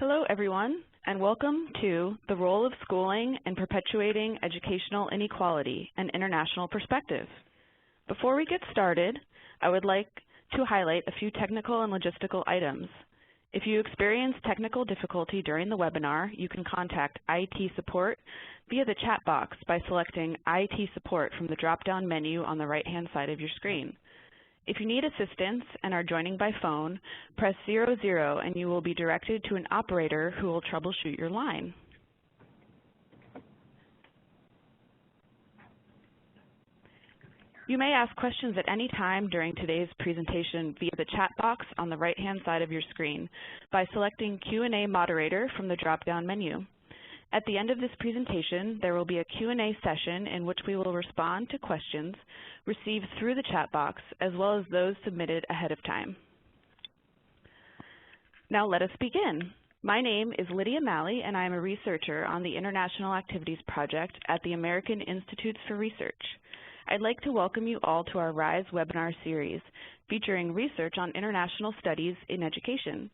Hello, everyone, and welcome to The Role of Schooling in Perpetuating Educational Inequality, an International Perspective. Before we get started, I would like to highlight a few technical and logistical items. If you experience technical difficulty during the webinar, you can contact IT support via the chat box by selecting IT support from the drop-down menu on the right-hand side of your screen. If you need assistance and are joining by phone, press 00 and you will be directed to an operator who will troubleshoot your line. You may ask questions at any time during today's presentation via the chat box on the right-hand side of your screen by selecting Q&A Moderator from the drop-down menu. At the end of this presentation, there will be a Q&A session in which we will respond to questions received through the chat box, as well as those submitted ahead of time. Now let us begin. My name is Lydia Malley, and I am a researcher on the International Activities Project at the American Institutes for Research. I'd like to welcome you all to our RISE webinar series, featuring research on international studies in education.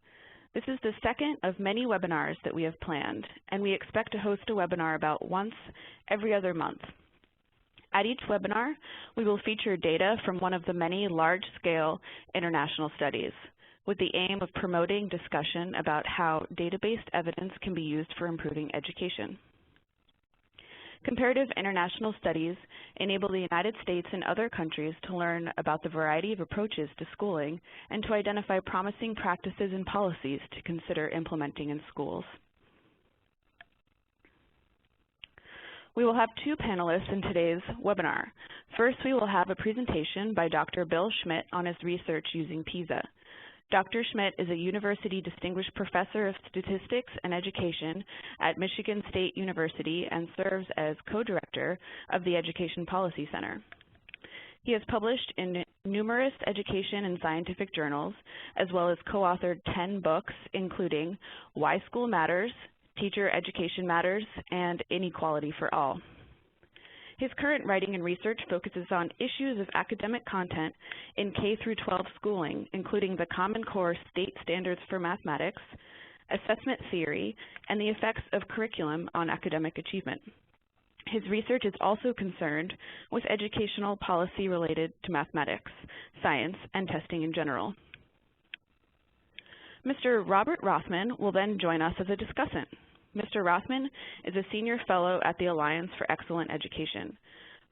This is the second of many webinars that we have planned, and we expect to host a webinar about once every other month. At each webinar, we will feature data from one of the many large-scale international studies, with the aim of promoting discussion about how data-based evidence can be used for improving education. Comparative international studies enable the United States and other countries to learn about the variety of approaches to schooling and to identify promising practices and policies to consider implementing in schools. We will have two panelists in today's webinar. First, we will have a presentation by Dr. Bill Schmidt on his research using PISA. Dr. Schmidt is a University Distinguished Professor of Statistics and Education at Michigan State University and serves as co-director of the Education Policy Center. He has published in numerous education and scientific journals, as well as co-authored 10 books, including Why School Matters, Teacher Education Matters, and Inequality for All. His current writing and research focuses on issues of academic content in K-12 schooling, including the Common Core state standards for mathematics, assessment theory, and the effects of curriculum on academic achievement. His research is also concerned with educational policy related to mathematics, science, and testing in general. Mr. Robert Rothman will then join us as a discussant. Mr. Rothman is a senior fellow at the Alliance for Excellent Education.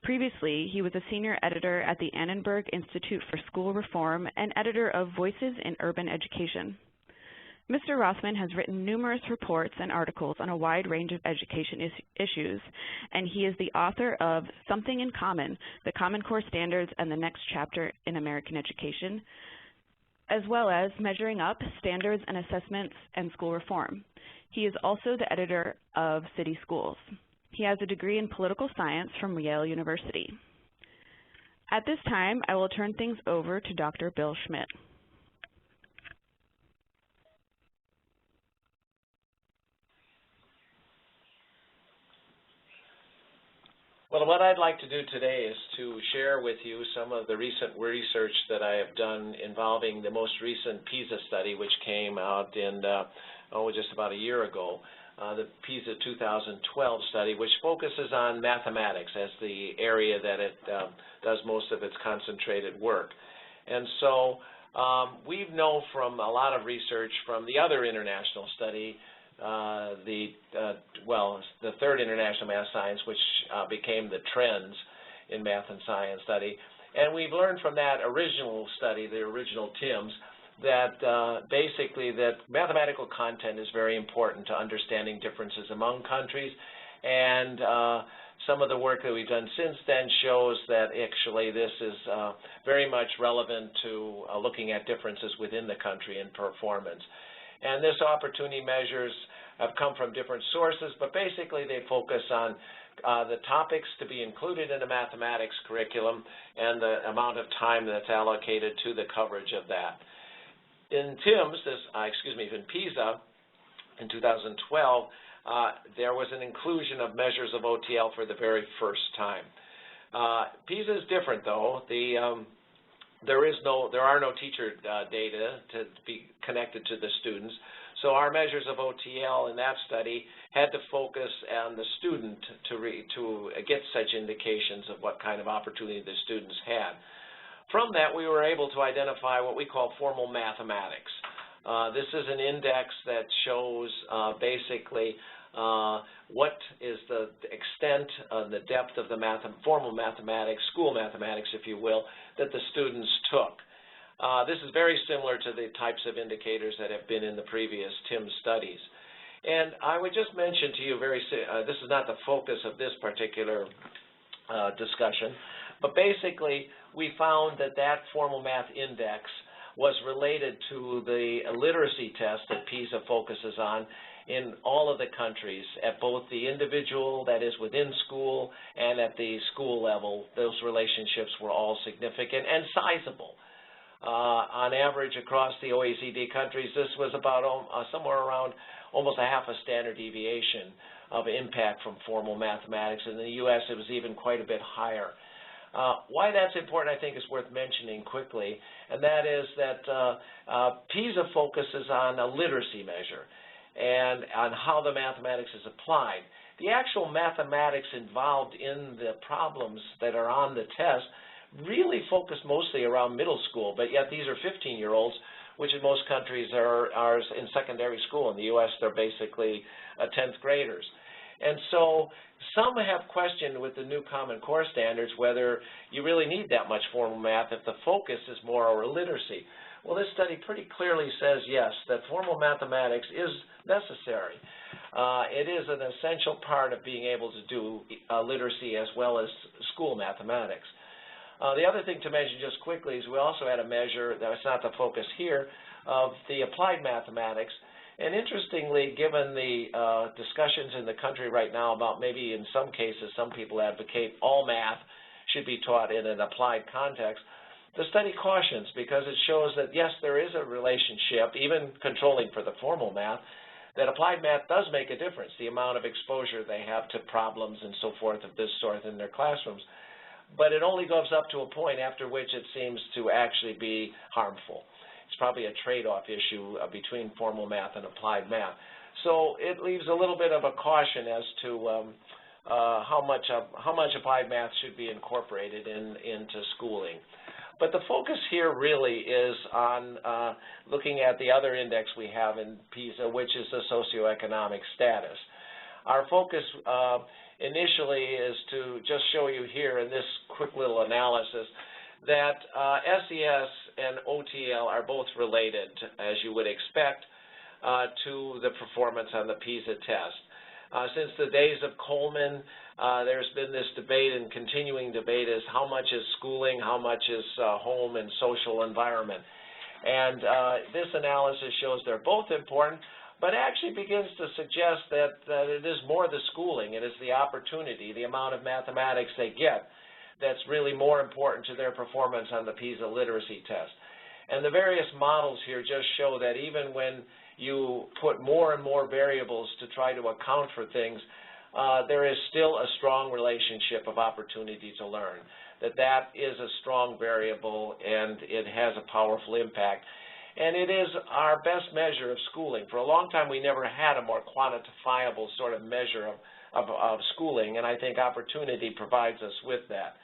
Previously, he was a senior editor at the Annenberg Institute for School Reform and editor of Voices in Urban Education. Mr. Rothman has written numerous reports and articles on a wide range of education issues, and he is the author of Something in Common, the Common Core Standards and the Next Chapter in American Education, as well as Measuring Up, Standards and Assessments and School Reform. He is also the editor of City Schools. He has a degree in political science from Yale University. At this time, I will turn things over to Dr. Bill Schmidt. Well, what I'd like to do today is to share with you some of the recent research that I have done involving the most recent PISA study, which came out in just about a year ago, the PISA 2012 study, which focuses on mathematics as the area that it does most of its concentrated work. And so we know from a lot of research from the other international study, the third International Math Science, which became the Trends in Math and Science study. And we've learned from that original study, the original TIMSS, that basically that mathematical content is very important to understanding differences among countries. And some of the work that we've done since then shows that actually this is very much relevant to looking at differences within the country in performance. And this opportunity measures have come from different sources, but basically they focus on the topics to be included in a mathematics curriculum and the amount of time that's allocated to the coverage of that. In TIMSS, in PISA in 2012, there was an inclusion of measures of OTL for the very first time. PISA is different, though. There are no teacher data to be connected to the students. So our measures of OTL in that study had to focus on the student to get such indications of what kind of opportunity the students had. From that, we were able to identify what we call formal mathematics. This is an index that shows basically what is the extent, the depth of the formal mathematics, school mathematics, if you will, that the students took. This is very similar to the types of indicators that have been in the previous TIM studies. And I would just mention to you this is not the focus of this particular discussion, but basically we found that that formal math index was related to the literacy test that PISA focuses on in all of the countries, at both the individual, that is within school, and at the school level. Those relationships were all significant and sizable. On average across the OECD countries, this was about somewhere around almost a half a standard deviation of impact from formal mathematics. In the U.S., it was even quite a bit higher. Why that's important, I think, is worth mentioning quickly, and that is that PISA focuses on a literacy measure and on how the mathematics is applied. The actual mathematics involved in the problems that are on the test really focus mostly around middle school, but yet these are 15-year-olds, which in most countries are in secondary school. In the U.S., they're basically 10th graders. And so some have questioned with the new Common Core standards whether you really need that much formal math if the focus is more over literacy. Well, this study pretty clearly says yes, that formal mathematics is necessary. It is an essential part of being able to do literacy as well as school mathematics. The other thing to mention just quickly is we also had a measure, that's not the focus here, of the applied mathematics. And interestingly, given the discussions in the country right now about maybe in some cases some people advocate all math should be taught in an applied context, the study cautions because it shows that yes, there is a relationship, even controlling for the formal math, that applied math does make a difference, the amount of exposure they have to problems and so forth of this sort in their classrooms. But it only goes up to a point after which it seems to actually be harmful. It's probably a trade-off issue between formal math and applied math. So it leaves a little bit of a caution as to how much applied math should be incorporated into schooling. But the focus here really is on looking at the other index we have in PISA, which is the socioeconomic status. Our focus initially is to just show you here in this quick little analysis that SES and OTL are both related, as you would expect, to the performance on the PISA test. Since the days of Coleman, there's been this debate and continuing debate is how much is schooling, how much is home and social environment. And this analysis shows they're both important, but actually begins to suggest that it is more the schooling, it is the opportunity, the amount of mathematics they get that's really more important to their performance on the PISA literacy test. And the various models here just show that even when you put more and more variables to try to account for things, there is still a strong relationship of opportunity to learn, that is a strong variable and it has a powerful impact. And it is our best measure of schooling. For a long time, we never had a more quantifiable sort of measure of schooling, and I think opportunity provides us with that.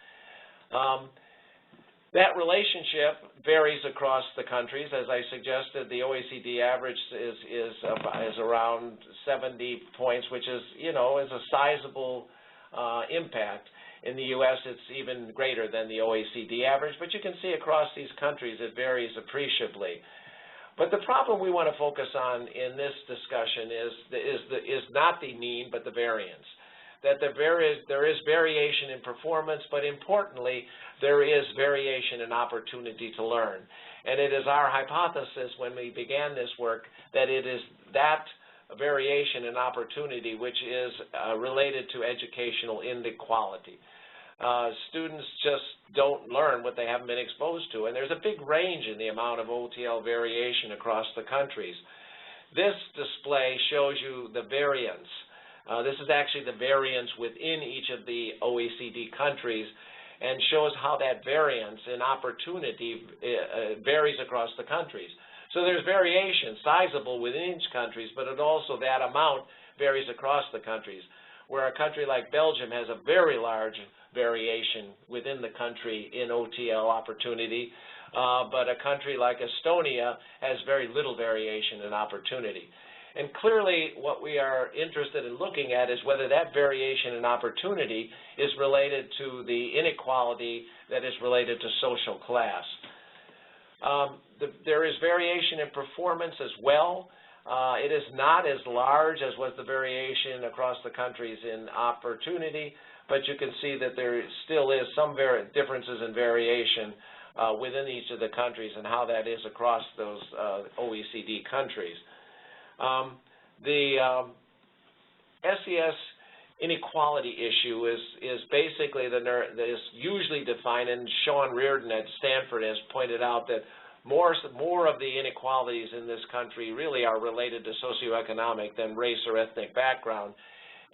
That relationship varies across the countries. As I suggested, the OECD average is around 70 points, which is, is a sizable impact. In the U.S., it's even greater than the OECD average, but you can see across these countries it varies appreciably. But the problem we want to focus on in this discussion is not the mean, but the variance. That there is variation in performance, but importantly, there is variation in opportunity to learn. And it is our hypothesis when we began this work that it is that variation in opportunity which is related to educational inequality. Students just don't learn what they haven't been exposed to, and there's a big range in the amount of OTL variation across the countries. This display shows you the variance. This is actually the variance within each of the OECD countries and shows how that variance in opportunity varies across the countries. So there's variation, sizable within each countries, but it also, that amount varies across the countries, where a country like Belgium has a very large variation within the country in OTL opportunity, but a country like Estonia has very little variation in opportunity. And clearly what we are interested in looking at is whether that variation in opportunity is related to the inequality that is related to social class. There is variation in performance as well. It is not as large as was the variation across the countries in opportunity, but you can see that there still is some differences in variation within each of the countries and how that is across those OECD countries. The SES inequality issue is basically is usually defined, and Sean Reardon at Stanford has pointed out that more of the inequalities in this country really are related to socioeconomic than race or ethnic background,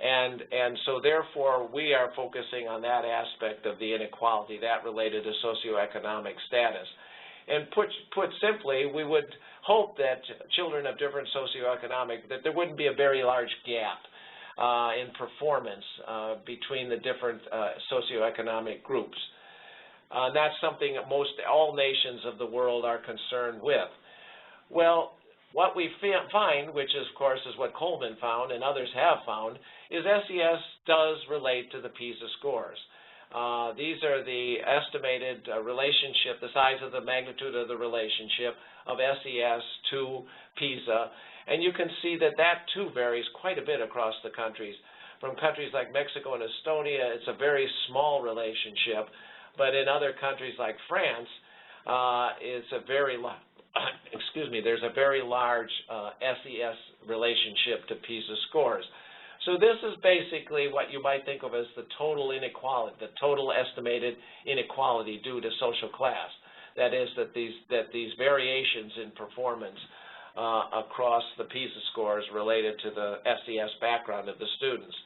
and so therefore we are focusing on that aspect of the inequality, that related to socioeconomic status. And put simply, we would hope that children of different socioeconomic, that there wouldn't be a very large gap in performance between the different socioeconomic groups. That's something that all nations of the world are concerned with. Well, what we find, which of course is what Coleman found and others have found, is SES does relate to the PISA scores. These are the estimated relationship, the size of the magnitude of the relationship of SES to PISA, and you can see that that too varies quite a bit across the countries. From countries like Mexico and Estonia, it's a very small relationship, but in other countries like France, it's a very there's a very large SES relationship to PISA scores. So this is basically what you might think of as the total inequality, the total estimated inequality due to social class. That is, that these variations in performance across the PISA scores related to the SES background of the students.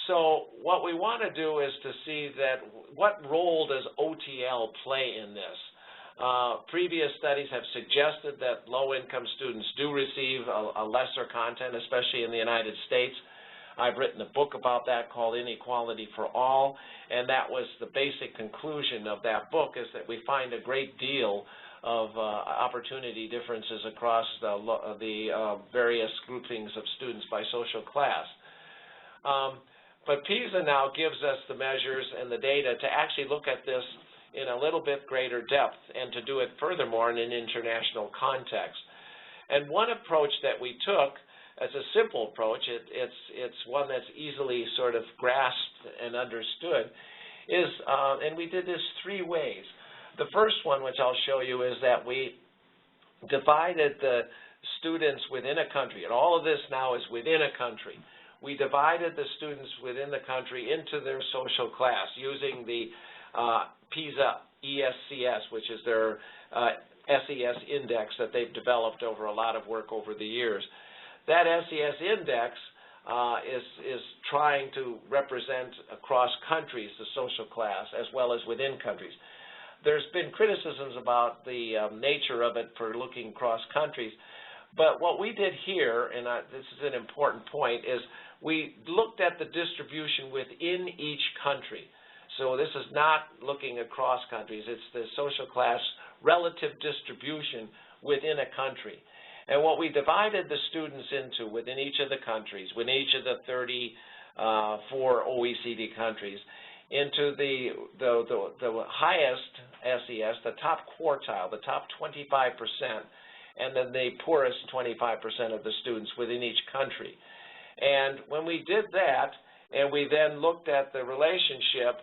So what we want to do is to see that what role does OTL play in this? Previous studies have suggested that low-income students do receive a lesser content, especially in the United States. I've written a book about that called Inequality for All, and that was the basic conclusion of that book, is that we find a great deal of opportunity differences across the various groupings of students by social class. But PISA now gives us the measures and the data to actually look at this in a little bit greater depth and to do it furthermore in an international context. And one approach that we took, as a simple approach, it's one that's easily sort of grasped and understood, is, and we did this three ways. The first one, which I'll show you, is that we divided the students within a country, and all of this now is within a country. We divided the students within the country into their social class using the PISA ESCS, which is their SES index that they've developed over a lot of work over the years. That SES index is trying to represent across countries the social class as well as within countries. There's been criticisms about the nature of it for looking across countries, but what we did here, and this is an important point, is we looked at the distribution within each country. So this is not looking across countries. It's the social class relative distribution within a country. And what we divided the students into within each of the countries, within each of the 34 OECD countries, into the highest SES, the top quartile, the top 25%, and then the poorest 25% of the students within each country. And when we did that, and we then looked at the relationship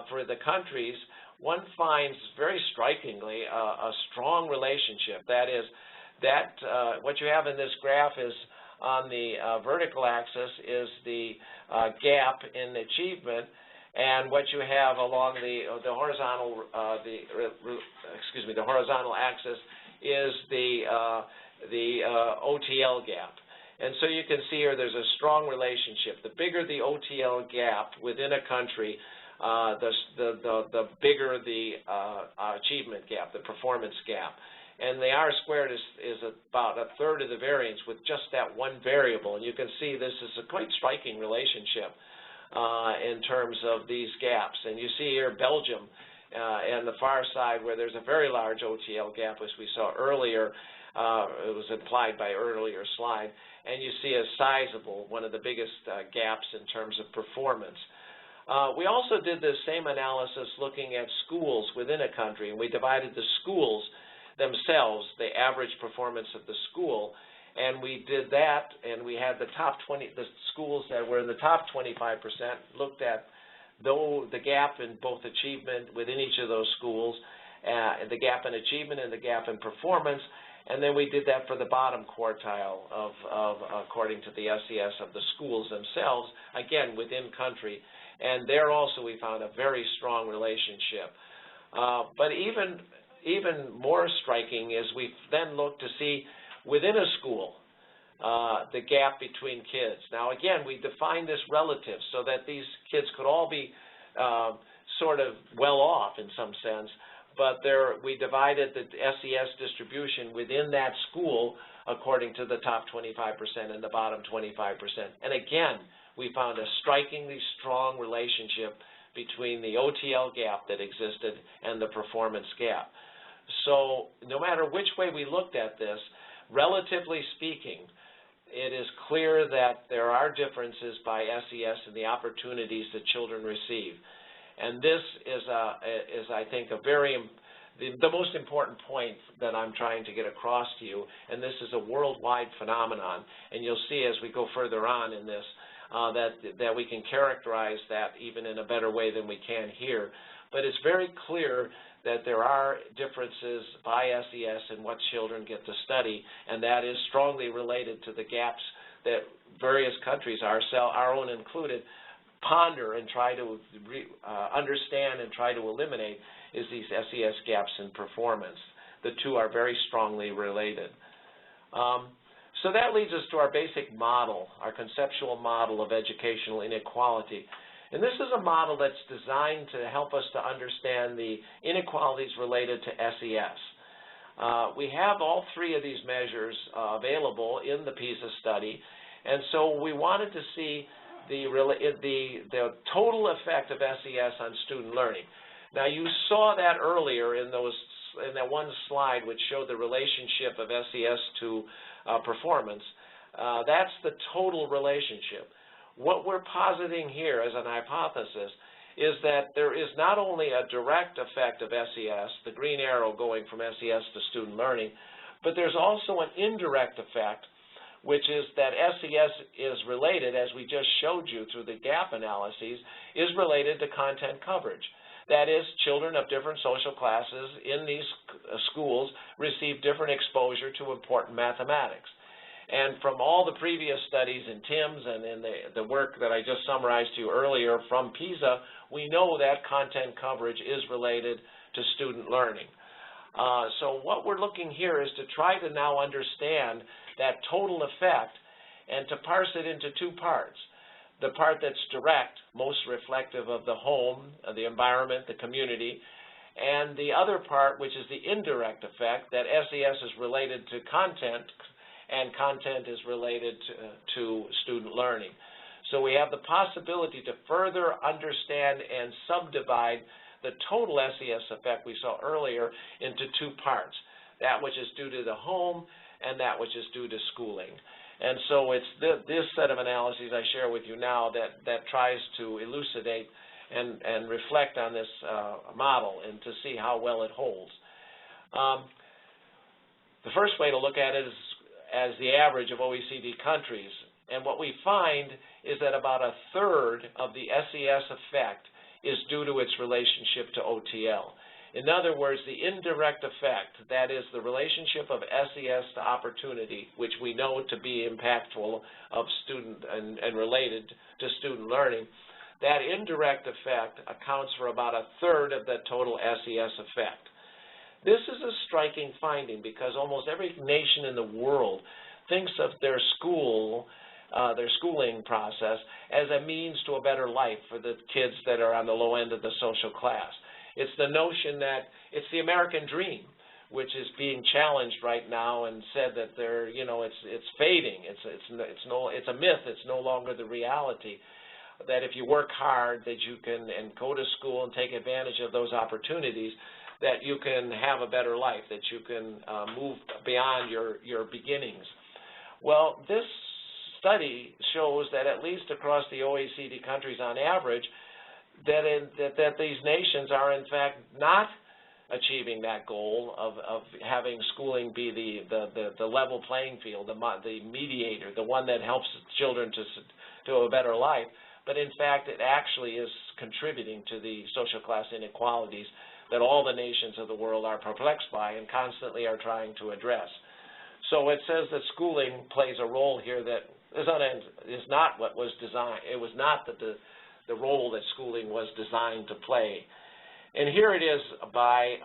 for the countries, one finds very strikingly a strong relationship. That is, what you have in this graph is on the vertical axis is the gap in achievement, and what you have along the horizontal the horizontal axis is the OTL gap. And so you can see here there's a strong relationship. The bigger the OTL gap within a country, the bigger the achievement gap, the performance gap. and the R-squared is about a third of the variance with just that one variable. And you can see this is a quite striking relationship in terms of these gaps. And you see here Belgium and the far side where there's a very large OTL gap, as we saw earlier. It was implied by earlier slide. And you see a sizable, one of the biggest gaps in terms of performance. We also did the same analysis looking at schools within a country, and we divided the schools themselves, the average performance of the school, and we did that, and we had the top 20, the schools that were in the top 25%, looked at the gap in both achievement within each of those schools, the gap in achievement and the gap in performance, and then we did that for the bottom quartile of according to the SES of the schools themselves, again within country, and there also we found a very strong relationship. But even more striking is we then looked to see within a school the gap between kids. Now again, we defined this relative so that these kids could all be sort of well off in some sense, but we divided the SES distribution within that school according to the top 25% and the bottom 25%. And again, we found a strikingly strong relationship between the OTL gap that existed and the performance gap. So no matter which way we looked at this, relatively speaking, it is clear that there are differences by SES in the opportunities that children receive. And this is I think, the most important point that I'm trying to get across to you, and this is a worldwide phenomenon. And you'll see as we go further on in this that we can characterize that even in a better way than we can here. But it's very clear that there are differences by SES in what children get to study, and that is strongly related to the gaps that various countries, our own included, ponder and try to understand and try to eliminate is these SES gaps in performance. The two are very strongly related. So that leads us to our basic model, our conceptual model of educational inequality. And this is a model that's designed to help us to understand the inequalities related to SES. We have all three of these measures available in the PISA study, and so we wanted to see the total effect of SES on student learning. Now, you saw that earlier in that one slide which showed the relationship of SES to performance. That's the total relationship. What we're positing here as an hypothesis is that there is not only a direct effect of SES, the green arrow going from SES to student learning, but there's also an indirect effect, which is that SES is related, as we just showed you through the gap analyses, is related to content coverage. That is, children of different social classes in these schools receive different exposure to important mathematics. And from all the previous studies in TIMSS and in the work that I just summarized to you earlier from PISA, we know that content coverage is related to student learning. So what we're looking here is to try to now understand that total effect and to parse it into two parts. The part that's direct, most reflective of the home, the environment, the community, and the other part, which is the indirect effect, that SES is related to content, and content is related to student learning. So we have the possibility to further understand and subdivide the total SES effect we saw earlier into two parts, that which is due to the home and that which is due to schooling. And so it's this set of analyses I share with you now that tries to elucidate and reflect on this model and to see how well it holds. The first way to look at it is as the average of OECD countries. And what we find is that about a third of the SES effect is due to its relationship to OTL. In other words, the indirect effect, that is the relationship of SES to opportunity, which we know to be impactful of student and related to student learning, that indirect effect accounts for about a third of the total SES effect. This is a striking finding because almost every nation in the world thinks of their schooling process as a means to a better life for the kids that are on the low end of the social class. It's the notion that it's the American dream, which is being challenged right now and said that they're, it's fading. It's a myth. It's no longer the reality. That if you work hard, that you can and go to school and take advantage of those opportunities, that you can have a better life, that you can move beyond your beginnings. Well, this study shows that at least across the OECD countries on average, that these nations are in fact not achieving that goal of having schooling be the level playing field, the mediator, the one that helps children to a better life. But in fact, it actually is contributing to the social class inequalities that all the nations of the world are perplexed by and constantly are trying to address. So it says that schooling plays a role here that is not what was designed. It was not the role that schooling was designed to play. And here it is by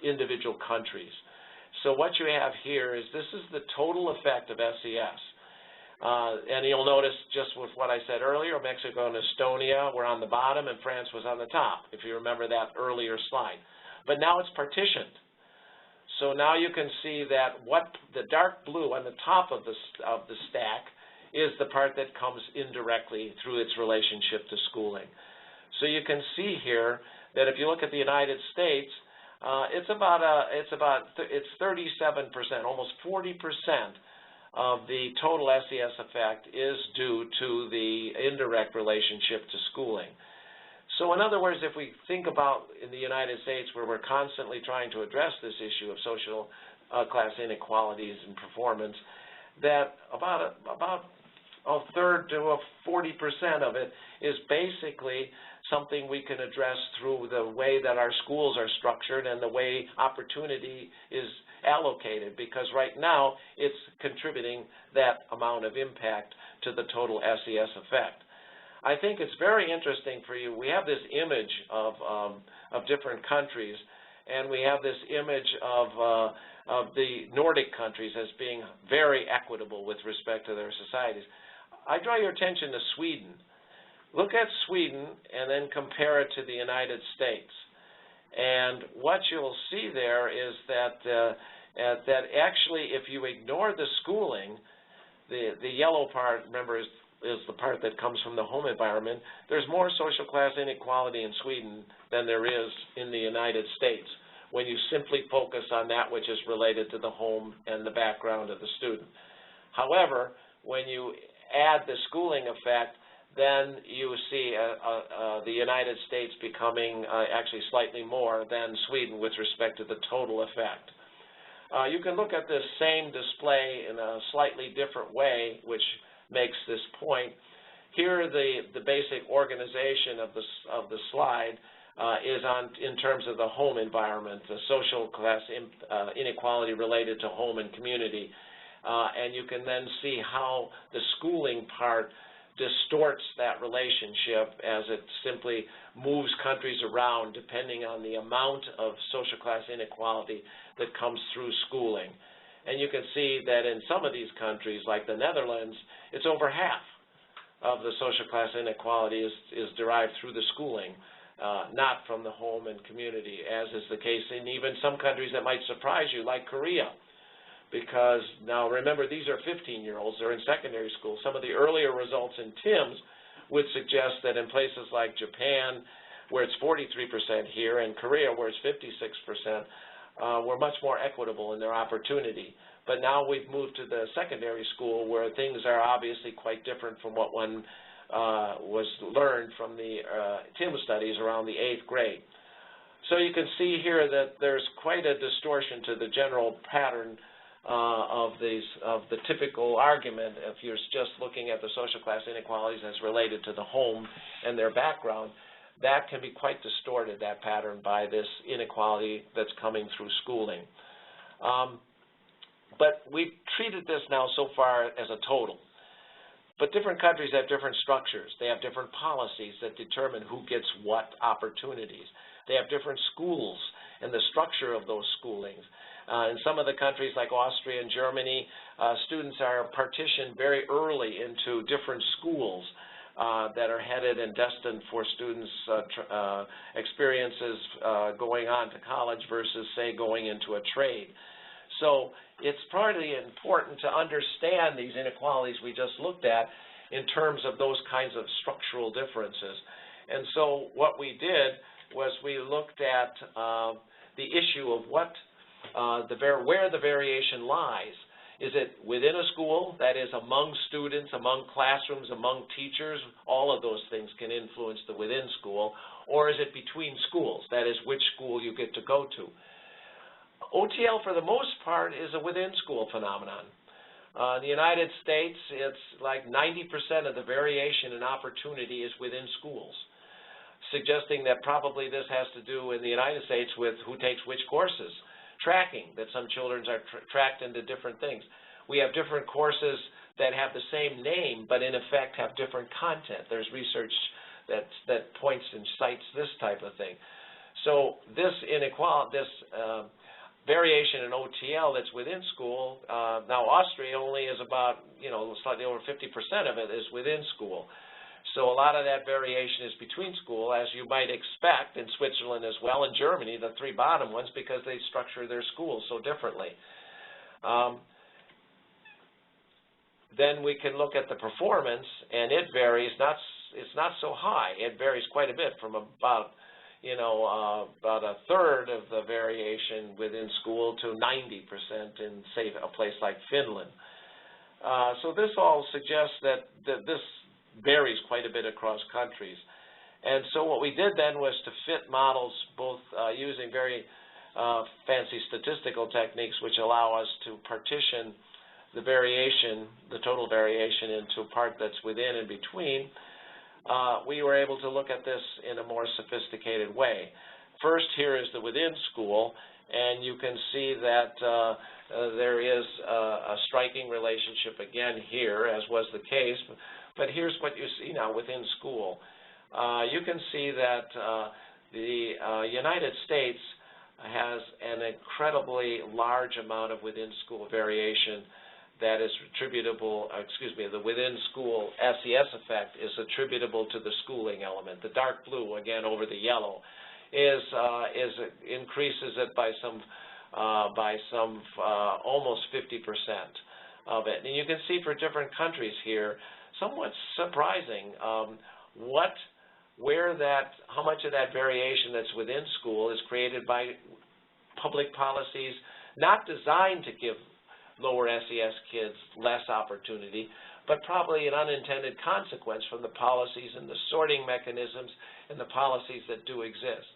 individual countries. So what you have here is this is the total effect of SES. And you'll notice just with what I said earlier, Mexico and Estonia were on the bottom and France was on the top, if you remember that earlier slide. But now it's partitioned. So now you can see that the dark blue on the top of the stack is the part that comes indirectly through its relationship to schooling. So you can see here that if you look at the United States, it's 37%, almost 40% of the total SES effect is due to the indirect relationship to schooling. So in other words, if we think about in the United States where we're constantly trying to address this issue of social class inequalities and performance, that about a third to 40% of it is basically something we can address through the way that our schools are structured and the way opportunity is allocated, because right now it's contributing that amount of impact to the total SES effect. I think it's very interesting for you. We have this image of different countries, and we have this image of the Nordic countries as being very equitable with respect to their societies. I draw your attention to Sweden. Look at Sweden and then compare it to the United States. And what you'll see there is that actually if you ignore the schooling, the yellow part, remember, is the part that comes from the home environment, there's more social class inequality in Sweden than there is in the United States when you simply focus on that which is related to the home and the background of the student. However, when you add the schooling effect, then you see the United States becoming actually slightly more than Sweden with respect to the total effect. You can look at this same display in a slightly different way, which makes this point. Here, the basic organization of the slide is in terms of the home environment, the social class inequality related to home and community. And you can then see how the schooling part distorts that relationship as it simply moves countries around depending on the amount of social class inequality that comes through schooling. And you can see that in some of these countries, like the Netherlands, it's over half of the social class inequality is derived through the schooling, not from the home and community, as is the case in even some countries that might surprise you, like Korea. Because now remember, these are 15-year-olds, they're in secondary school. Some of the earlier results in TIMSS would suggest that in places like Japan, where it's 43% here, and Korea, where it's 56%, we're much more equitable in their opportunity. But now we've moved to the secondary school where things are obviously quite different from what one was learned from the TIMSS studies around the 8th grade. So you can see here that there's quite a distortion to the general pattern of the typical argument if you're just looking at the social class inequalities as related to the home and their background. That can be quite distorted, that pattern, by this inequality that's coming through schooling. But we've treated this now so far as a total. But different countries have different structures. They have different policies that determine who gets what opportunities. They have different schools and the structure of those schoolings. In some of the countries like Austria and Germany, students are partitioned very early into different schools that are headed and destined for students' experiences going on to college versus, say, going into a trade. So it's partly important to understand these inequalities we just looked at in terms of those kinds of structural differences. And so what we did was we looked at the issue of what where the variation lies. Is it within a school, that is among students, among classrooms, among teachers? All of those things can influence the within school. Or is it between schools, that is which school you get to go to? OTL, for the most part, is a within school phenomenon. In the United States, it's like 90% of the variation in opportunity is within schools, suggesting that probably this has to do in the United States with who takes which courses. Tracking, that some children are tracked into different things. We have different courses that have the same name, but in effect have different content. There's research that points and cites this type of thing. So this inequality, this variation in OTL that's within school, now Austria only is about, slightly over 50% of it is within school. So a lot of that variation is between school, as you might expect in Switzerland as well, in Germany, the three bottom ones, because they structure their schools so differently. Then we can look at the performance, and it varies. It's not so high. It varies quite a bit, from about a third of the variation within school to 90% in, say, a place like Finland. So this all suggests that this varies quite a bit across countries. And so what we did then was to fit models both using very fancy statistical techniques which allow us to partition the variation, the total variation, into a part that's within and between. We were able to look at this in a more sophisticated way. First, here is the within school, and you can see that there is a striking relationship again here, as was the case. But here's what you see now within school. You can see that the United States has an incredibly large amount of within school variation that is attributable, the within school SES effect is attributable to the schooling element. The dark blue, again over the yellow, increases it by some almost 50% of it. And you can see for different countries here, somewhat surprising, how much of that variation that's within school is created by public policies not designed to give lower SES kids less opportunity, but probably an unintended consequence from the policies and the sorting mechanisms and the policies that do exist.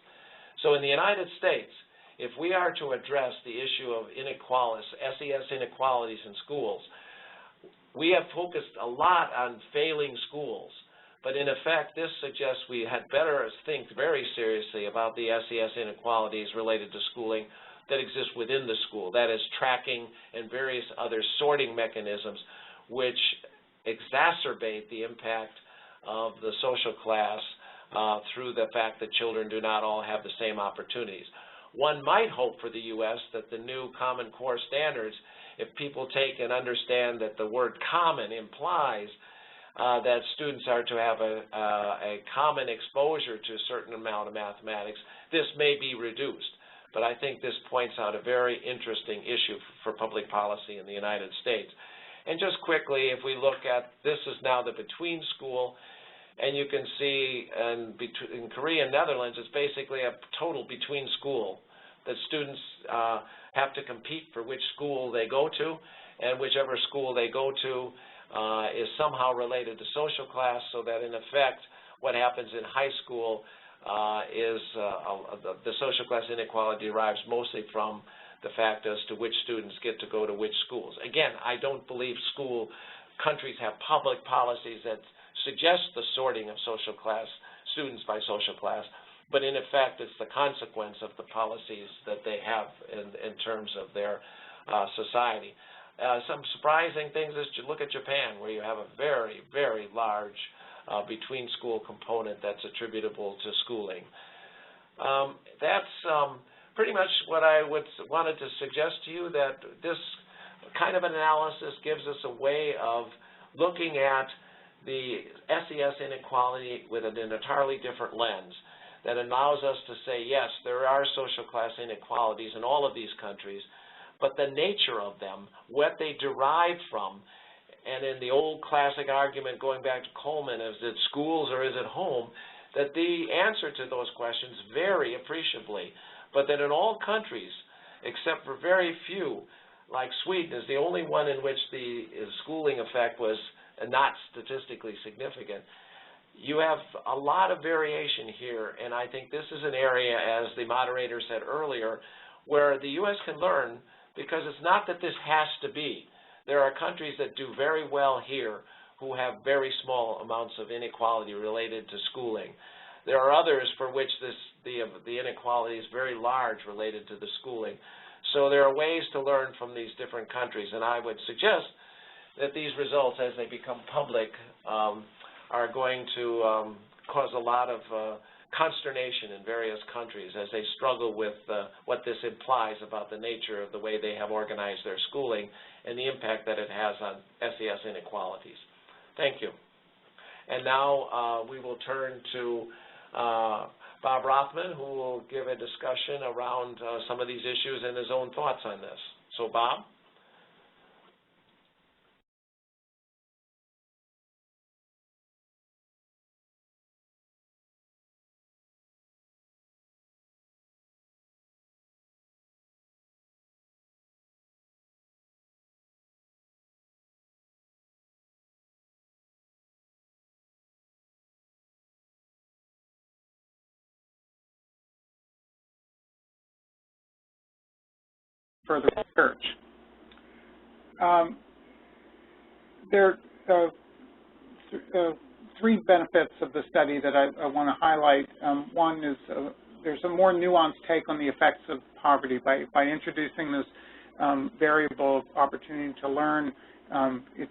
So in the United States, if we are to address the issue of inequalities, SES inequalities in schools, we have focused a lot on failing schools, but in effect, this suggests we had better think very seriously about the SES inequalities related to schooling that exist within the school, that is tracking and various other sorting mechanisms which exacerbate the impact of the social class through the fact that children do not all have the same opportunities. One might hope for the U.S. that the new Common Core standards, if people take and understand that the word common implies that students are to have a common exposure to a certain amount of mathematics, this may be reduced. But I think this points out a very interesting issue for public policy in the United States. And just quickly, if we look at, this is now the between school, and you can see in Korea and Netherlands, it's basically a total between school, that students have to compete for which school they go to, and whichever school they go to is somehow related to social class, so that in effect, what happens in high school the social class inequality derives mostly from the fact as to which students get to go to which schools. Again, I don't believe countries have public policies that suggest the sorting of social class students by social class, but in effect, it's the consequence of the policies that they have in terms of their society. Some surprising things is to look at Japan, where you have a very, very large between school component that's attributable to schooling. That's pretty much what I wanted to suggest to you, that this kind of analysis gives us a way of looking at the SES inequality with an entirely different lens that allows us to say, yes, there are social class inequalities in all of these countries, but the nature of them, what they derive from, and in the old classic argument going back to Coleman, is it schools or is it home, that the answer to those questions vary appreciably, but that in all countries, except for very few, like Sweden is the only one in which the schooling effect was not statistically significant, you have a lot of variation here, and I think this is an area, as the moderator said earlier, where the U.S. can learn, because it's not that this has to be. There are countries that do very well here who have very small amounts of inequality related to schooling. There are others for which the inequality is very large related to the schooling. So there are ways to learn from these different countries, and I would suggest that these results, as they become public, are going to cause a lot of consternation in various countries as they struggle with what this implies about the nature of the way they have organized their schooling and the impact that it has on SES inequalities. Thank you. And now we will turn to Bob Rothman, who will give a discussion around some of these issues and his own thoughts on this. So, Bob? Further research. There are three benefits of the study that I want to highlight. One is there's a more nuanced take on the effects of poverty by introducing this variable of opportunity to learn. It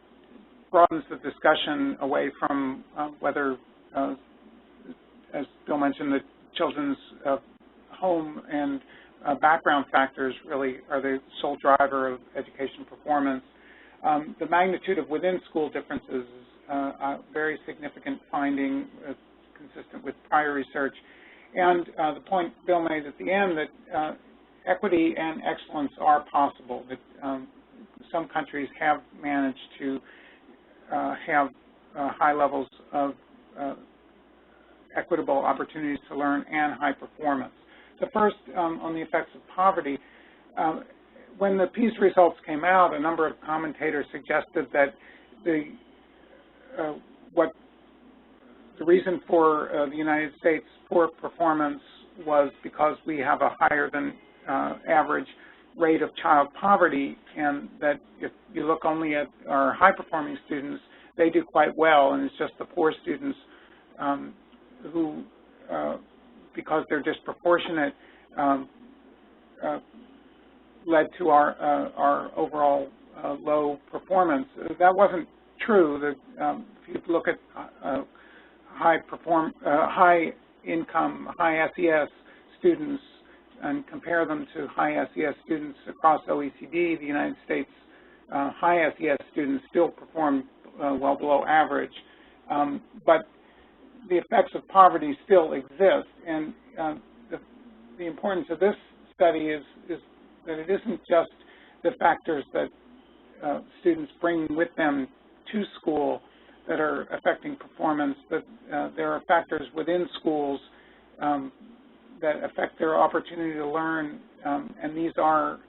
broadens the discussion away from whether, as Bill mentioned, the children's home and background factors really are the sole driver of education performance. The magnitude of within-school differences is a very significant finding, consistent with prior research. And the point Bill made at the end that equity and excellence are possible, that some countries have managed to have high levels of equitable opportunities to learn and high performance. The first, on the effects of poverty, when the PISA results came out, a number of commentators suggested that the reason for the United States' poor performance was because we have a higher than average rate of child poverty, and that if you look only at our high-performing students, they do quite well, and it's just the poor students who because they're disproportionate, led to our overall low performance. That wasn't true. If you look at high income, high SES students and compare them to high SES students across OECD, the United States high SES students still perform well below average. But the effects of poverty still exist, and the importance of this study is that it isn't just the factors that students bring with them to school that are affecting performance, but there are factors within schools that affect their opportunity to learn, and these are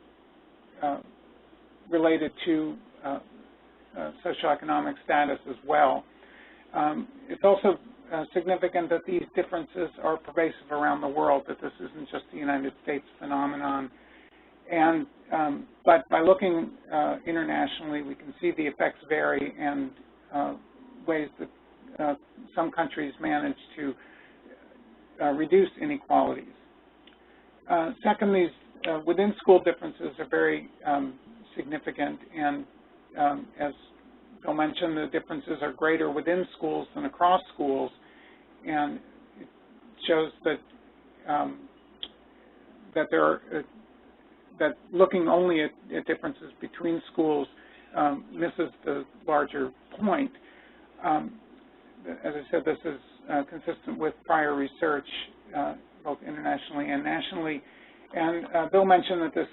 related to socioeconomic status as well. It's also significant that these differences are pervasive around the world, that this isn't just a United States phenomenon. And but by looking internationally, we can see the effects vary and ways that some countries manage to reduce inequalities. Second, these within-school differences are very significant, and as Bill mentioned, the differences are greater within schools than across schools, and it shows that that looking only at differences between schools misses the larger point. as I said, this is consistent with prior research, both internationally and nationally. And Bill mentioned that this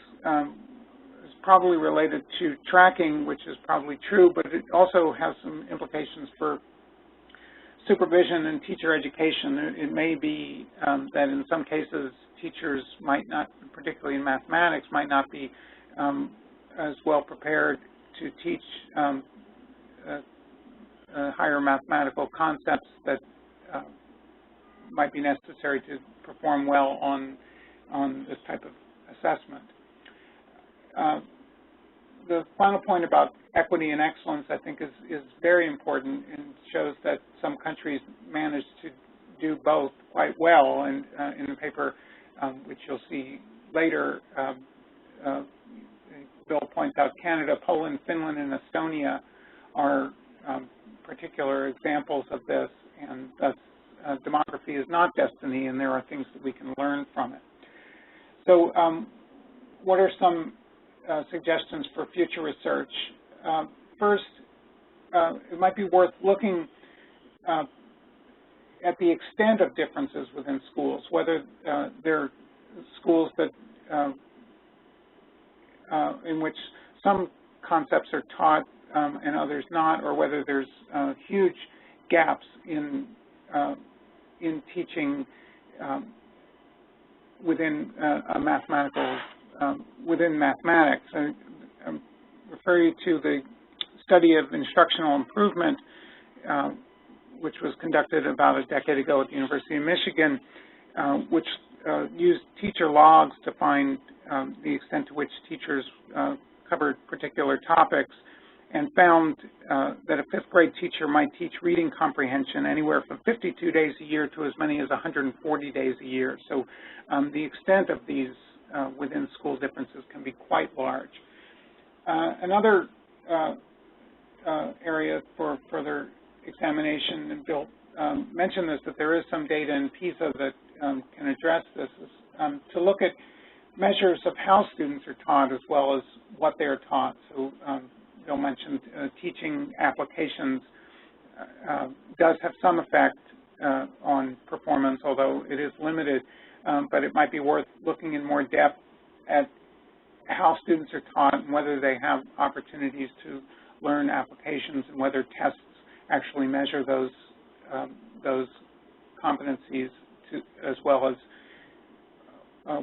is probably related to tracking, which is probably true, but it also has some implications for supervision and teacher education. It may be that in some cases teachers might not, particularly in mathematics, might not be as well prepared to teach higher mathematical concepts that might be necessary to perform well on this type of assessment. The final point about equity and excellence, I think, is very important and shows that some countries manage to do both quite well. And in the paper, which you'll see later, Bill points out Canada, Poland, Finland, and Estonia are particular examples of this, and thus demography is not destiny, and there are things that we can learn from it. So what are some suggestions for future research? First, it might be worth looking at the extent of differences within schools, whether there are schools that in which some concepts are taught and others not, or whether there's huge gaps in teaching within a mathematical within mathematics. I refer you to the study of instructional improvement, which was conducted about a decade ago at the University of Michigan, which used teacher logs to find the extent to which teachers covered particular topics, and found that a fifth grade teacher might teach reading comprehension anywhere from 52 days a year to as many as 140 days a year. So the extent of these within school differences can be quite large. Another area for further examination, and Bill mentioned this, that there is some data in PISA that can address this, is to look at measures of how students are taught as well as what they are taught. So Bill mentioned teaching applications does have some effect on performance, although it is limited, but it might be worth looking in more depth at how students are taught and whether they have opportunities to learn applications and whether tests actually measure those competencies as well as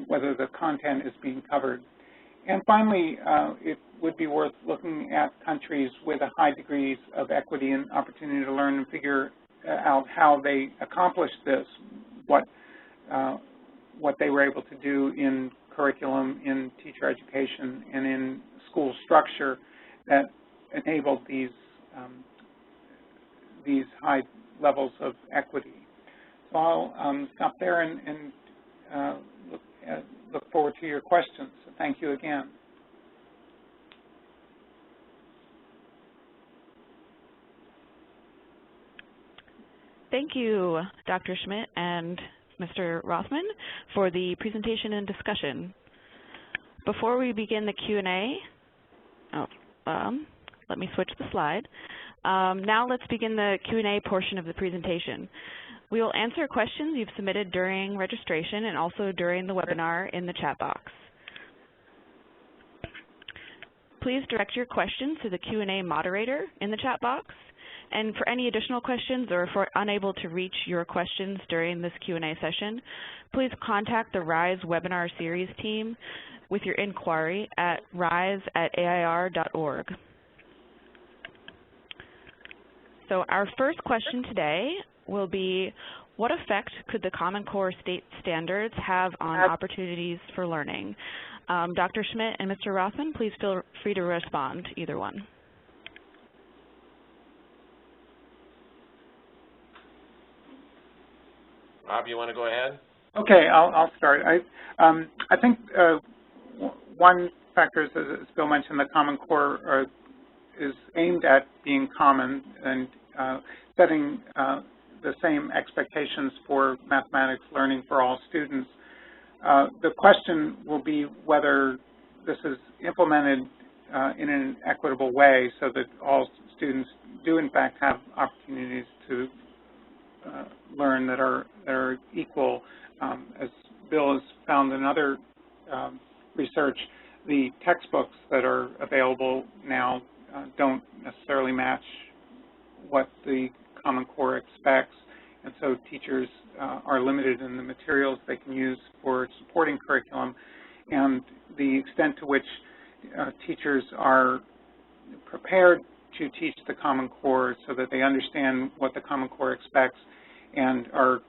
whether the content is being covered. And finally, it would be worth looking at countries with a high degrees of equity and opportunity to learn and figure out how they accomplished this, what they were able to do in curriculum, in teacher education, and in school structure that enabled these high levels of equity. So I'll stop there and look forward to your questions. So thank you again. Thank you, Dr. Schmidt and Mr. Rothman, for the presentation and discussion. Before we begin the Q&A, let me switch the slide. Now let's begin the Q&A portion of the presentation. We will answer questions you've submitted during registration and also during the webinar in the chat box. Please direct your questions to the Q&A moderator in the chat box. And for any additional questions, or if we're unable to reach your questions during this Q&A session, please contact the RISE webinar series team with your inquiry at rise@air.org. So our first question today will be, what effect could the Common Core state standards have on opportunities for learning? Dr. Schmidt and Mr. Rothman, please feel free to respond, either one. Rob, you want to go ahead? Okay, I'll start. I think one factor is, as Bill mentioned, the Common Core is aimed at being common and setting the same expectations for mathematics learning for all students. The question will be whether this is implemented in an equitable way so that all students do in fact have opportunities to learn that are equal. As Bill has found in other research, the textbooks that are available now don't necessarily match what the Common Core expects, and so teachers are limited in the materials they can use for supporting curriculum, and the extent to which teachers are prepared to teach the Common Core so that they understand what the Common Core expects and are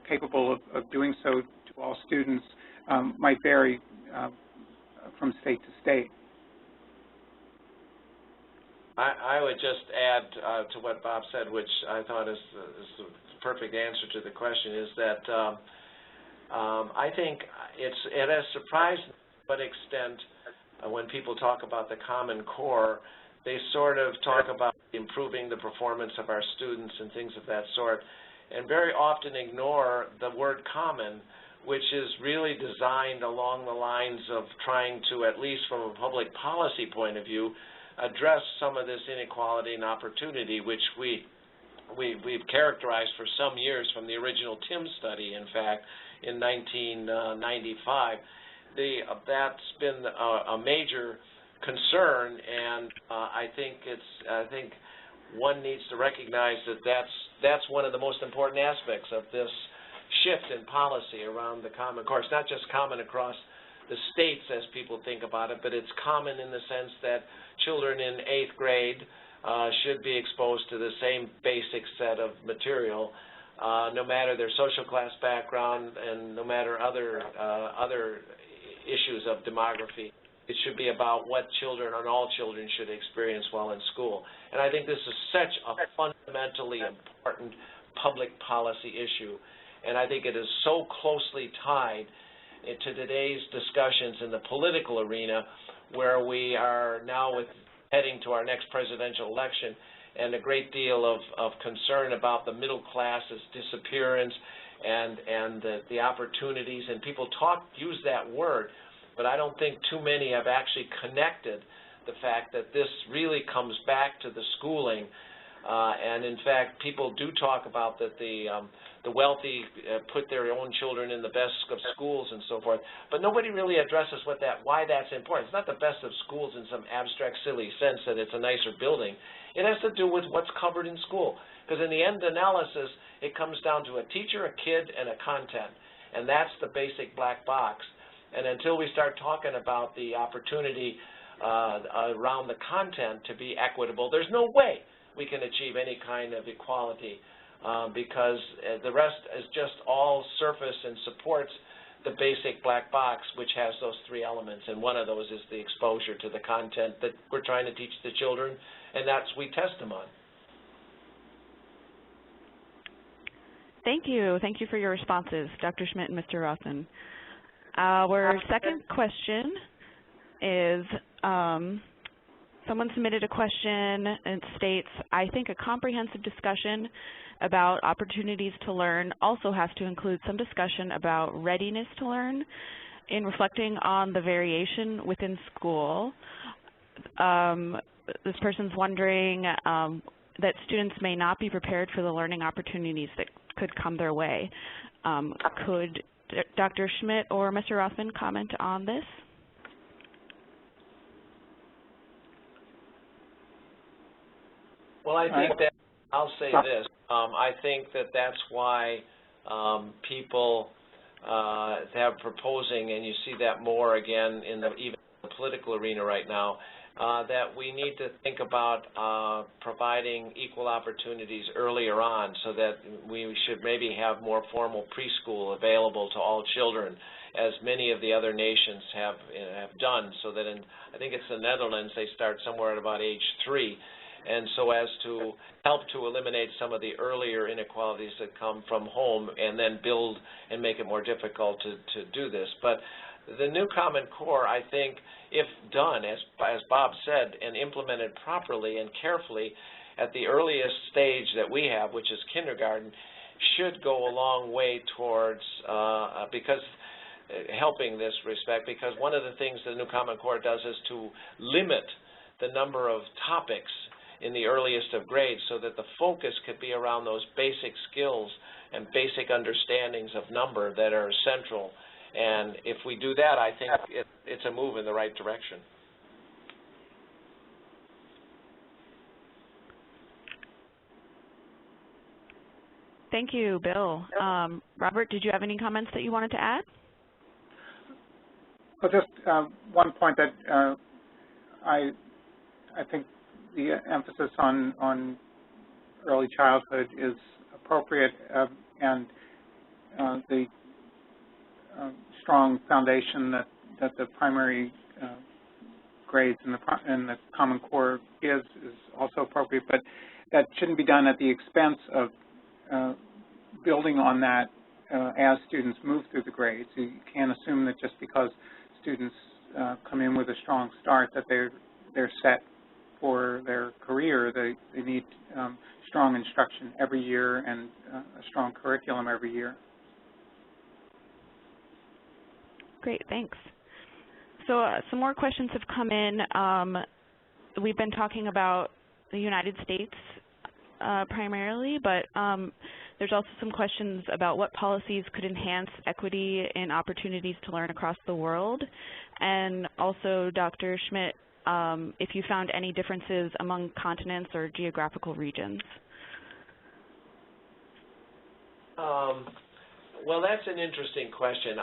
capable of doing so to all students might vary from state to state. I would just add to what Bob said, which I thought is the perfect answer to the question, is that I think it has surprised me to what extent when people talk about the Common Core, they sort of talk about improving the performance of our students and things of that sort, and very often ignore the word common, which is really designed along the lines of trying to, at least from a public policy point of view, address some of this inequality and opportunity, which we've characterized for some years from the original TIM study, in fact, in 1995. That's been a major concern, and I think one needs to recognize that that's one of the most important aspects of this shift in policy around the Common Core. It's not just common across the states as people think about it, but it's common in the sense that children in 8th grade should be exposed to the same basic set of material, no matter their social class background and no matter other issues of demography. It should be about what children and all children should experience while in school. And I think this is such a fundamentally important public policy issue. And I think it is so closely tied to today's discussions in the political arena, where we are now heading to our next presidential election, and a great deal of concern about the middle class's disappearance and the opportunities. And people use that word, but I don't think too many have actually connected the fact that this really comes back to the schooling. And in fact, people do talk about that the wealthy put their own children in the best of schools and so forth, but nobody really addresses why that's important. It's not the best of schools in some abstract, silly sense that it's a nicer building. It has to do with what's covered in school, because in the end analysis, it comes down to a teacher, a kid, and a content, and that's the basic black box. And until we start talking about the opportunity around the content to be equitable, there's no way we can achieve any kind of equality, because the rest is just all surface and supports the basic black box, which has those three elements, and one of those is the exposure to the content that we're trying to teach the children, and that's we test them on. Thank you. Thank you for your responses, Dr. Schmidt and Mr. Rothman. Our second question is, someone submitted a question and states, I think a comprehensive discussion about opportunities to learn also has to include some discussion about readiness to learn. In reflecting on the variation within school, this person's wondering that students may not be prepared for the learning opportunities that could come their way. Could Dr. Schmidt or Mr. Rothman comment on this? Well, I think that I'll say this. I think that that's why people have proposing, and you see that more again in even the political arena right now, that we need to think about providing equal opportunities earlier on, so that we should maybe have more formal preschool available to all children, as many of the other nations have done, so that I think it's the Netherlands, they start somewhere at about age 3. And so as to help to eliminate some of the earlier inequalities that come from home, and then build and make it more difficult to do this. But the new Common Core, I think, if done, as Bob said, and implemented properly and carefully at the earliest stage that we have, which is kindergarten, should go a long way towards helping this respect, because one of the things the new Common Core does is to limit the number of topics in the earliest of grades so that the focus could be around those basic skills and basic understandings of number that are central. And if we do that, I think it's a move in the right direction. Thank you, Bill. Robert, did you have any comments that you wanted to add? Well, just one point that I think the emphasis on early childhood is appropriate, and the strong foundation that the primary grades and the Common Core is also appropriate, but that shouldn't be done at the expense of building on that as students move through the grades. You can't assume that just because students come in with a strong start that they're set for their career. They need strong instruction every year and a strong curriculum every year. Great, thanks. So some more questions have come in. We've been talking about the United States primarily, but there's also some questions about what policies could enhance equity and opportunities to learn across the world. And also, Dr. Schmidt, if you found any differences among continents or geographical regions. Well, that's an interesting question.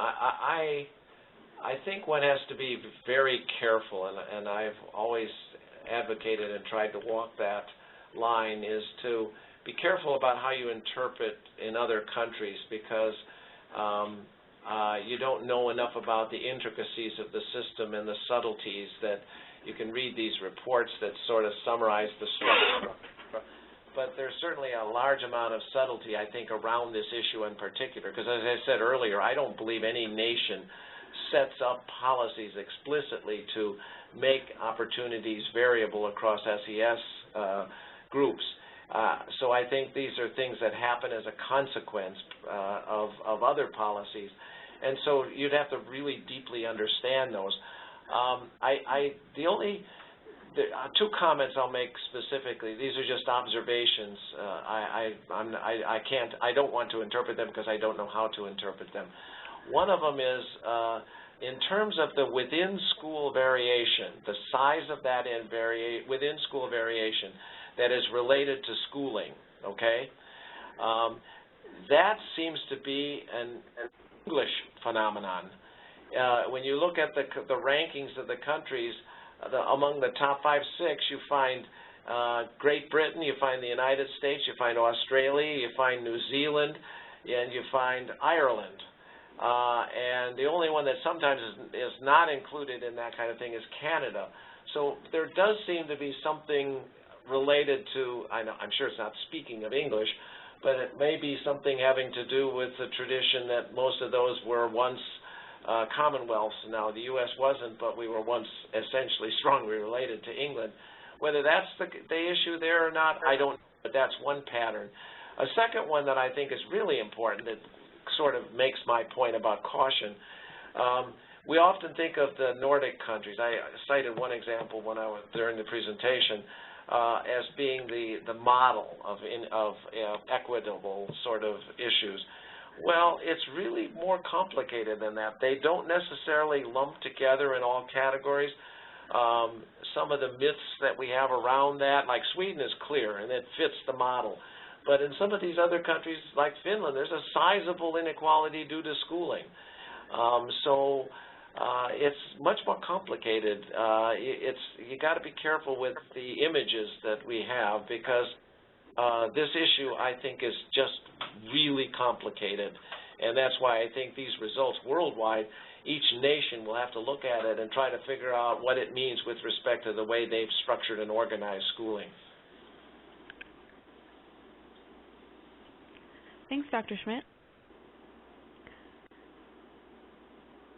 I think one has to be very careful, and I've always advocated and tried to walk that line, is to be careful about how you interpret in other countries, because you don't know enough about the intricacies of the system and the subtleties that you can read these reports that sort of summarize the structure. But there's certainly a large amount of subtlety, I think, around this issue in particular, because as I said earlier, I don't believe any nation sets up policies explicitly to make opportunities variable across SES groups. So I think these are things that happen as a consequence of other policies. And so you'd have to really deeply understand those. Two comments I'll make specifically. These are just observations. I don't want to interpret them because I don't know how to interpret them. One of them is in terms of the within-school variation, the size of that within-school variation that is related to schooling, okay? That seems to be an English phenomenon. When you look at the rankings of the countries, among the top 5, 6, you find Great Britain, you find the United States, you find Australia, you find New Zealand, and you find Ireland. And the only one that sometimes is not included in that kind of thing is Canada. So there does seem to be something related to, I'm sure it's not speaking of English, but it may be something having to do with the tradition that most of those were once commonwealths. Now, the U.S. wasn't, but we were once essentially strongly related to England. Whether that's the issue there or not, I don't know, but that's one pattern. A second one that I think is really important that sort of makes my point about caution. We often think of the Nordic countries. I cited one example when I was during the presentation as being the model of equitable sort of issues. Well, it's really more complicated than that. They don't necessarily lump together in all categories. Some of the myths that we have around that, like Sweden is clear and it fits the model. But in some of these other countries, like Finland, there's a sizable inequality due to schooling. So it's much more complicated. You got to be careful with the images that we have, because this issue, I think, is just really complicated. And that's why I think these results worldwide, each nation will have to look at it and try to figure out what it means with respect to the way they've structured and organized schooling. Thanks, Dr. Schmidt.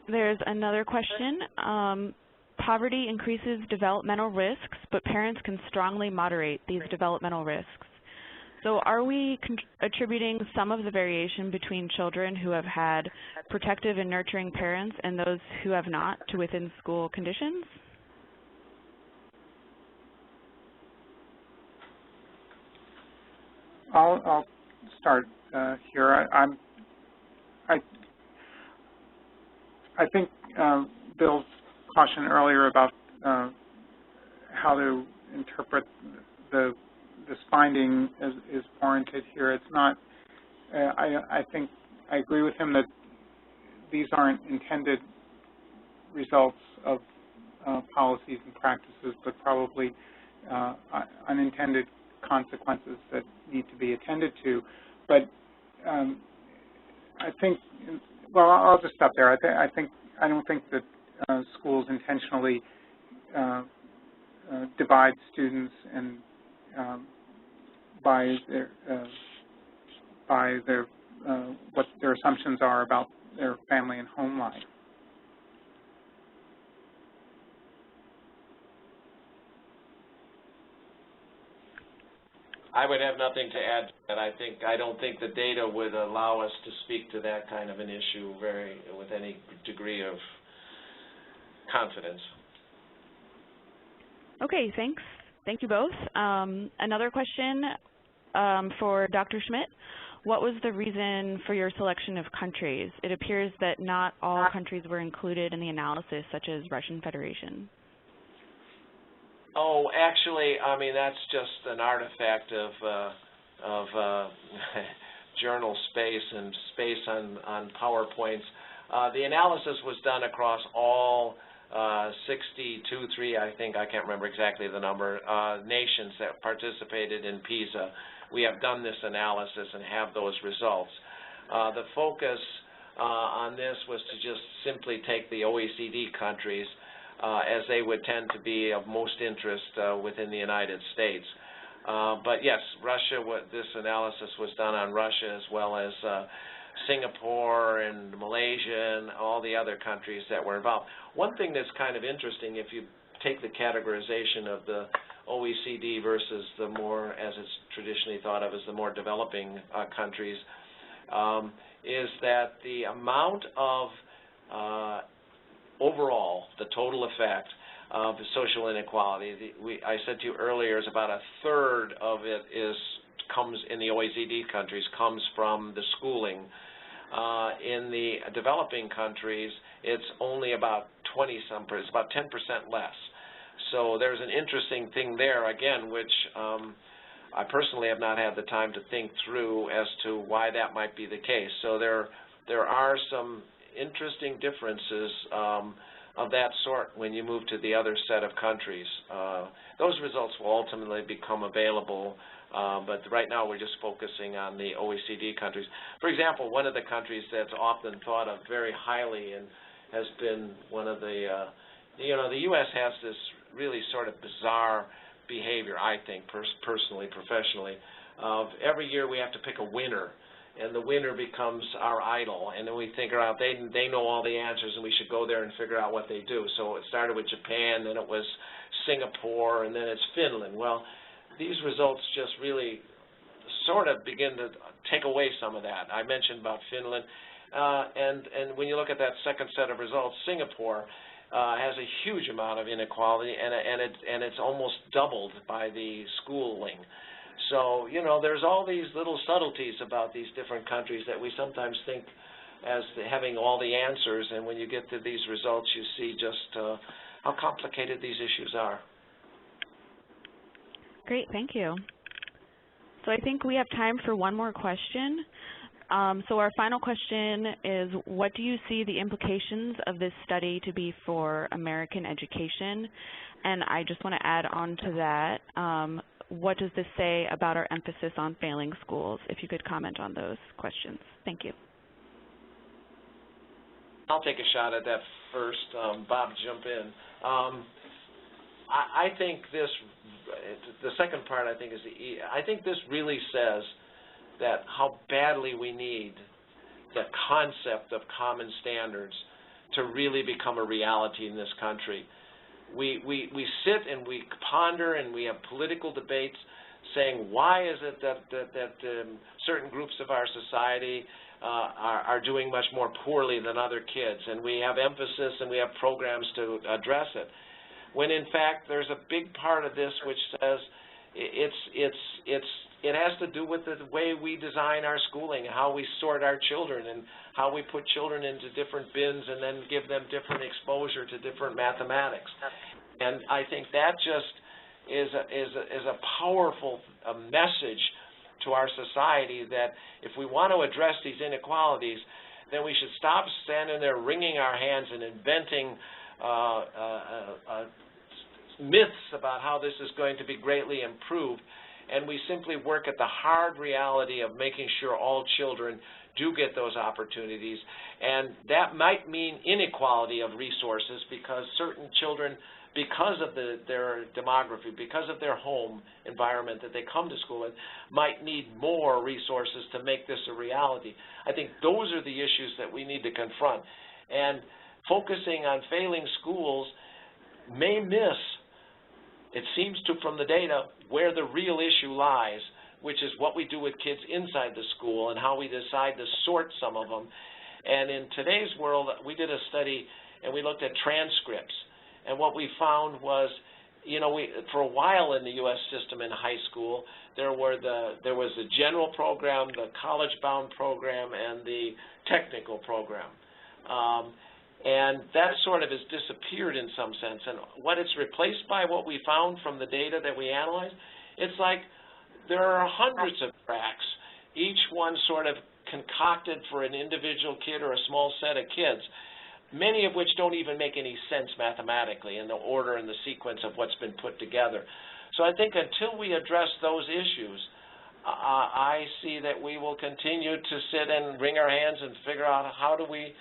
There's another question. Poverty increases developmental risks, but parents can strongly moderate these developmental risks. So are we attributing some of the variation between children who have had protective and nurturing parents and those who have not to within-school conditions? I'll start here. I think Bill's caution earlier about how to interpret this finding is warranted here. It's not. I think I agree with him that these aren't intended results of policies and practices, but probably unintended consequences that need to be attended to. But I think, well, I'll just stop there. I don't think that schools intentionally divide students and by their what their assumptions are about their family and home life. I would have nothing to add to that. I don't think the data would allow us to speak to that kind of an issue with any degree of confidence. Okay, thanks. Thank you both. Another question for Dr. Schmidt. What was the reason for your selection of countries? It appears that not all countries were included in the analysis, such as Russian Federation. Oh, actually, I mean, that's just an artifact of journal space and space on PowerPoints. The analysis was done across all 62, I think, I can't remember exactly the number, nations that participated in PISA. We have done this analysis and have those results. The focus on this was to just simply take the OECD countries as they would tend to be of most interest within the United States. But yes, Russia, this analysis was done on Russia as well as Singapore and Malaysia and all the other countries that were involved. One thing that's kind of interesting, if you take the categorization of the OECD versus the more, as it's traditionally thought of as the more developing countries, is that the amount of overall, the total effect of social inequality, I said to you earlier, is about a third of it comes in the OECD countries, comes from the schooling. In the developing countries, it's only about 20-some%, it's about 10% less. So there's an interesting thing there, again, which I personally have not had the time to think through as to why that might be the case. So there are some interesting differences of that sort when you move to the other set of countries. Those results will ultimately become available, but right now we're just focusing on the OECD countries. For example, one of the countries that's often thought of very highly and has been one of the, the U.S. has this really sort of bizarre behavior, I think, personally, professionally, of every year we have to pick a winner, and the winner becomes our idol, and then we figure out they know all the answers and we should go there and figure out what they do. So it started with Japan, then it was Singapore, and then it's Finland. Well, these results just really sort of begin to take away some of that. I mentioned about Finland, and when you look at that second set of results, Singapore has a huge amount of inequality, and it's almost doubled by the schooling. So, there's all these little subtleties about these different countries that we sometimes think as having all the answers, and when you get to these results, you see just how complicated these issues are. Great, thank you. So I think we have time for one more question. So our final question is, what do you see the implications of this study to be for American education? And I just want to add on to that, what does this say about our emphasis on failing schools? If you could comment on those questions. Thank you. I'll take a shot at that first. Bob, jump in. I think this, the second part I think is I think this really says that how badly we need the concept of common standards to really become a reality in this country. We sit and we ponder and we have political debates saying, why is it that certain groups of our society are doing much more poorly than other kids, and we have emphasis and we have programs to address it, when in fact there's a big part of this which says it has to do with the way we design our schooling, how we sort our children, and how we put children into different bins and then give them different exposure to different mathematics. And I think that just is a powerful message to our society that if we want to address these inequalities, then we should stop standing there wringing our hands and inventing myths about how this is going to be greatly improved, and we simply work at the hard reality of making sure all children do get those opportunities. And that might mean inequality of resources because certain children, because of their demography, because of their home environment that they come to school in, might need more resources to make this a reality. I think those are the issues that we need to confront. And focusing on failing schools may miss, it seems to from the data, where the real issue lies, which is what we do with kids inside the school and how we decide to sort some of them. And in today's world, we did a study and we looked at transcripts. And what we found was, you know, for a while in the U.S. system in high school, there was the general program, the college-bound program, and the technical program. And that sort of has disappeared in some sense. And what it's replaced by, what we found from the data that we analyzed, it's like there are hundreds of tracks, each one sort of concocted for an individual kid or a small set of kids, many of which don't even make any sense mathematically in the order and the sequence of what's been put together. So I think until we address those issues, I see that we will continue to sit and wring our hands and figure out how do we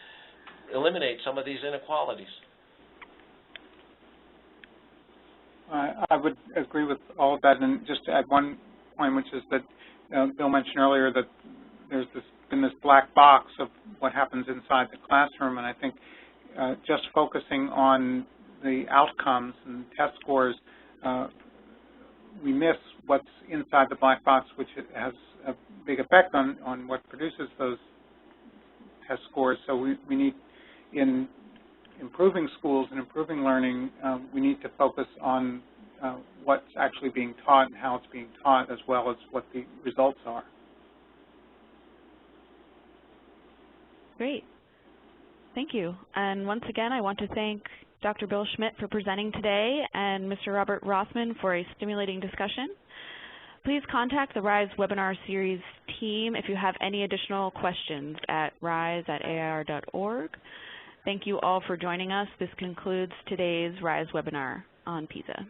eliminate some of these inequalities. I would agree with all of that, and just to add one point, which is that Bill mentioned earlier that there's been this black box of what happens inside the classroom, and I think just focusing on the outcomes and test scores, we miss what's inside the black box, which has a big effect on what produces those test scores. So we need, in improving schools and improving learning, we need to focus on what's actually being taught and how it's being taught, as well as what the results are. Great. Thank you. And once again, I want to thank Dr. Bill Schmidt for presenting today and Mr. Robert Rothman for a stimulating discussion. Please contact the RISE webinar series team if you have any additional questions at rise@air.org. Thank you all for joining us. This concludes today's RISE webinar on PISA.